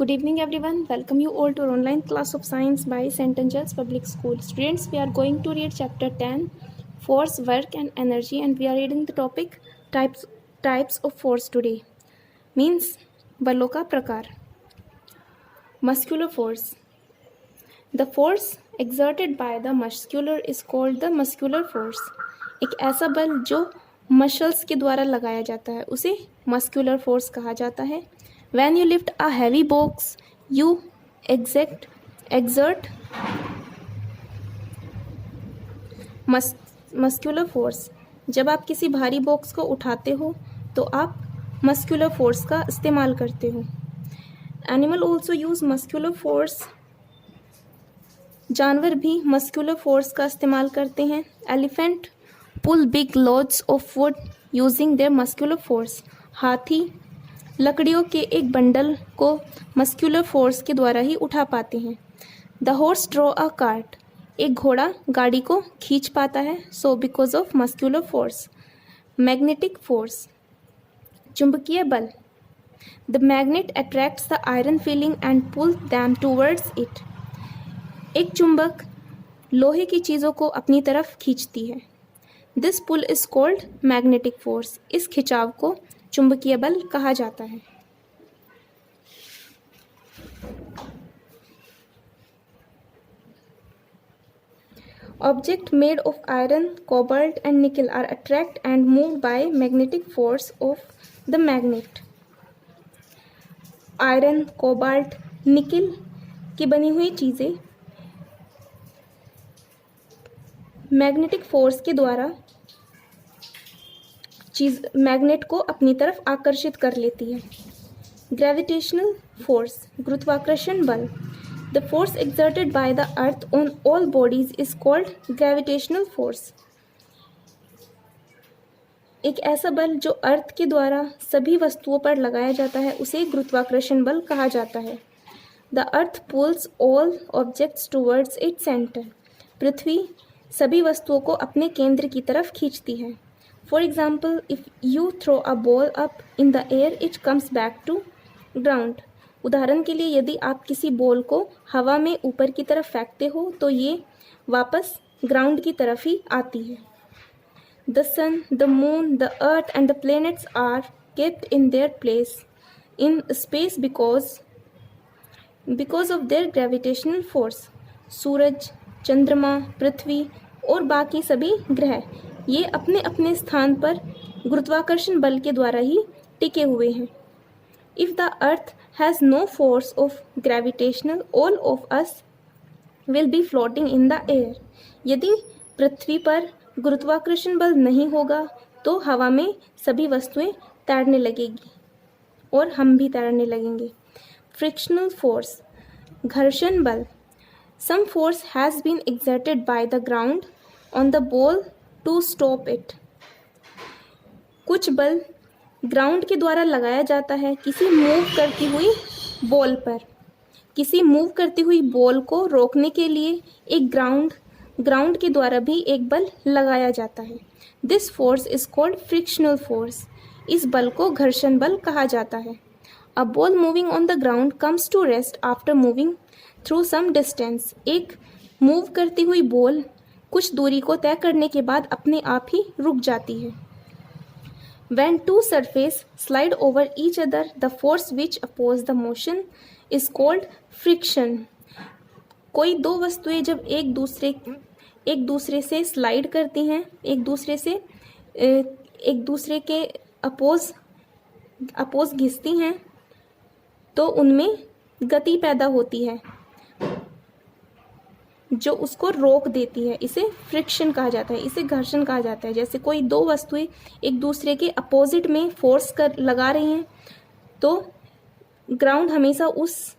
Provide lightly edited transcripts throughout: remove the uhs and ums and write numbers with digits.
Good evening, everyone. Welcome you all to our online class of science by St. Angel's Public School. Students, we are going to read chapter 10, Force, Work and Energy, and we are reading the topic types of force today. Means बलों का प्रकार. Muscular force. The force exerted by the muscular is called the muscular force. एक ऐसा बल जो muscles के द्वारा लगाया जाता है उसे मस्कुलर फोर्स कहा जाता है. When you lift a heavy box, you exert muscular force. जब आप किसी भारी बॉक्स को उठाते हो तो आप मस्कुलर फोर्स का इस्तेमाल करते हो. Animal also use muscular force. जानवर भी मस्कुलर फोर्स का इस्तेमाल करते हैं. Elephant pull big loads of wood using their muscular force. हाथी लकड़ियों के एक बंडल को मस्कुलर फोर्स के द्वारा ही उठा पाते हैं. The horse draw a cart. एक घोड़ा गाड़ी को खींच पाता है. So because of muscular force. Magnetic force. चुंबकीय बल. The magnet attracts the iron filing and pull them towards it. एक चुंबक लोहे की चीज़ों को अपनी तरफ खींचती है. This pull is called magnetic force. इस खिंचाव को चुंबकीय बल कहा जाता है. Object made of iron, cobalt and nickel are attract and move by magnetic force of the magnet. Iron, cobalt, nickel की बनी हुई चीज़ें मैग्नेटिक फोर्स के द्वारा मैग्नेट को अपनी तरफ आकर्षित कर लेती है. Gravitational force. गुरुत्वाकर्षण बल. The force exerted by the earth on all bodies is called gravitational force. एक ऐसा बल जो अर्थ के द्वारा सभी वस्तुओं पर लगाया जाता है उसे गुरुत्वाकर्षण बल कहा जाता है. The earth pulls all objects towards its centre. पृथ्वी सभी वस्तुओं को अपने केंद्र की तरफ खींचती है. For example, if you throw a ball up in the air, it comes back to ground. उदाहरण के लिए यदि आप किसी बॉल को हवा में ऊपर की तरफ फेंकते हो तो ये वापस ग्राउंड की तरफ ही आती है. The sun, the moon, the earth and the planets are kept in their place in space because of their gravitational force. सूरज, चंद्रमा, पृथ्वी और बाकी सभी ग्रह ये अपने अपने स्थान पर गुरुत्वाकर्षण बल के द्वारा ही टिके हुए हैं. If the earth has no force of gravitational all of us will be floating in the air. यदि पृथ्वी पर गुरुत्वाकर्षण बल नहीं होगा तो हवा में सभी वस्तुएं तैरने लगेगी और हम भी तैरने लगेंगे. Frictional force. घर्षण बल. Some force has been exerted by the ground on the ball to stop it. कुछ बल ग्राउंड के द्वारा लगाया जाता है किसी मूव करती हुई बॉल पर. किसी मूव करती हुई बॉल को रोकने के लिए एक ग्राउंड के द्वारा भी एक बल लगाया जाता है. This force is called frictional force. इस बल को घर्षण बल कहा जाता है. A ball moving on the ground comes to rest after moving through some distance. एक मूव करती हुई बॉल कुछ दूरी को तय करने के बाद अपने आप ही रुक जाती है. When two surfaces slide over each other, the force which oppose the motion is called friction. कोई दो वस्तुएं जब एक दूसरे से स्लाइड करती हैं, एक दूसरे के अपोज घिसती हैं तो उनमें गति पैदा होती है जो उसको रोक देती है. इसे फ्रिक्शन कहा जाता है, इसे घर्षण कहा जाता है. जैसे कोई दो वस्तुएं एक दूसरे के अपोजिट में फोर्स लगा रही हैं तो ग्राउंड हमेशा उस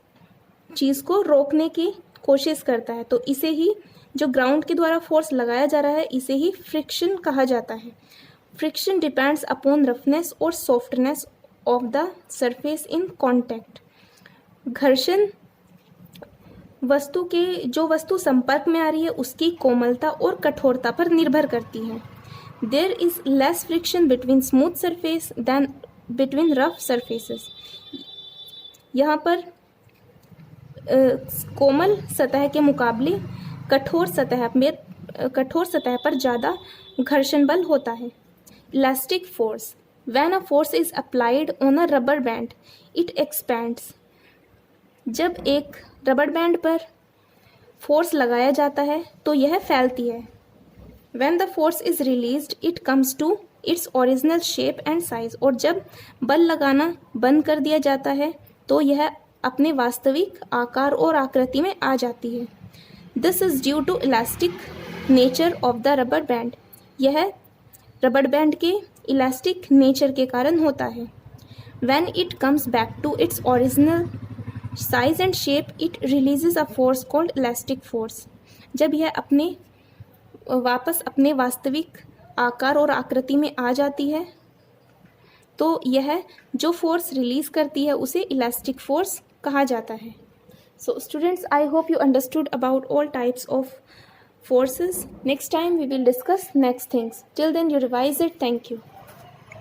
चीज़ को रोकने की कोशिश करता है. तो इसे ही जो ग्राउंड के द्वारा फोर्स लगाया जा रहा है इसे ही फ्रिक्शन कहा जाता है. फ्रिक्शन डिपेंड्स अपॉन रफनेस और softness of the surface in contact. घर्षण जो वस्तु संपर्क में आ रही है उसकी कोमलता और कठोरता पर निर्भर करती है. There is less friction between smooth surface than between rough surfaces. यहाँ पर कोमल सतह के मुकाबले कठोर सतह पर ज़्यादा घर्षण बल होता है। Elastic force, when a force is applied on a rubber band it expands. जब एक रबर बैंड पर फोर्स लगाया जाता है तो यह फैलती है। When the force is released, it comes to its original shape and size। और जब बल लगाना बंद कर दिया जाता है तो यह अपने वास्तविक आकार और आकृति में आ जाती है। This is due to elastic nature of the rubber band। यह रबर बैंड के इलास्टिक नेचर के कारण होता है। When it comes back to its original size and shape, it releases a force called elastic force। जब यह वापस अपने वास्तविक आकार और आकृति में आ जाती है तो यह जो फोर्स रिलीज करती है उसे इलास्टिक फोर्स कहा जाता है। So students, I hope you understood about all types of forces. Next time we will discuss next things. Till then you revise it. Thank you.